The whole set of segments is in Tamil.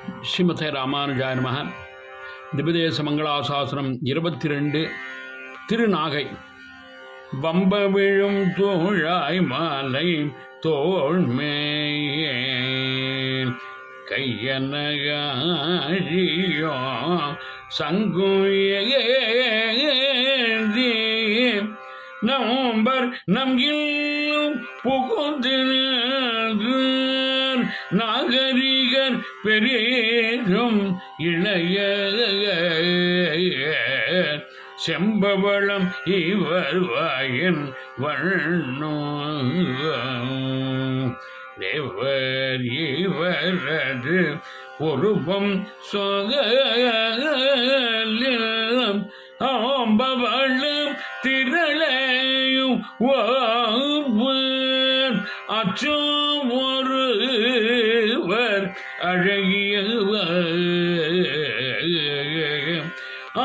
ஸ்ரீமதே ராமானுஜாய நமஹ. திபதேச மங்களாசாசனம் 22 திருநாகை. வம்ப விழும் தோழாய் மாலை தோள்மேல் கையனகாழியோ சங்குயேந்தி நம்பர் நம்கில் புகுந்து நாகரிகர் பெரும் இளைய செம்பவளம் இவர் வாயின் வண்ணோ தேவர் இவரது உருவம் சொகலும் ஆம்பவளம் திரளையும் அச்சம் ஒருவர் அழகியவர்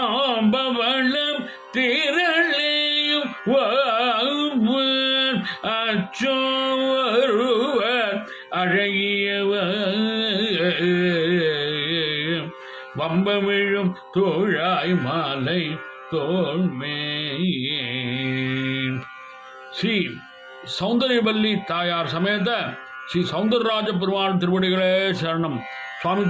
ஆம்பவளம் திரளையும் அச்சம் ஒருவர் அழகியவர் வம்பமிழும் தோழாய் மாலை தோள்மேல். ஸ்ரீ சௌந்தரியவல்லி தாயார் சமேத ஸ்ரீ சௌந்தரராஜ பெருமாள் திருவடிகளே சரணம். சுவாமி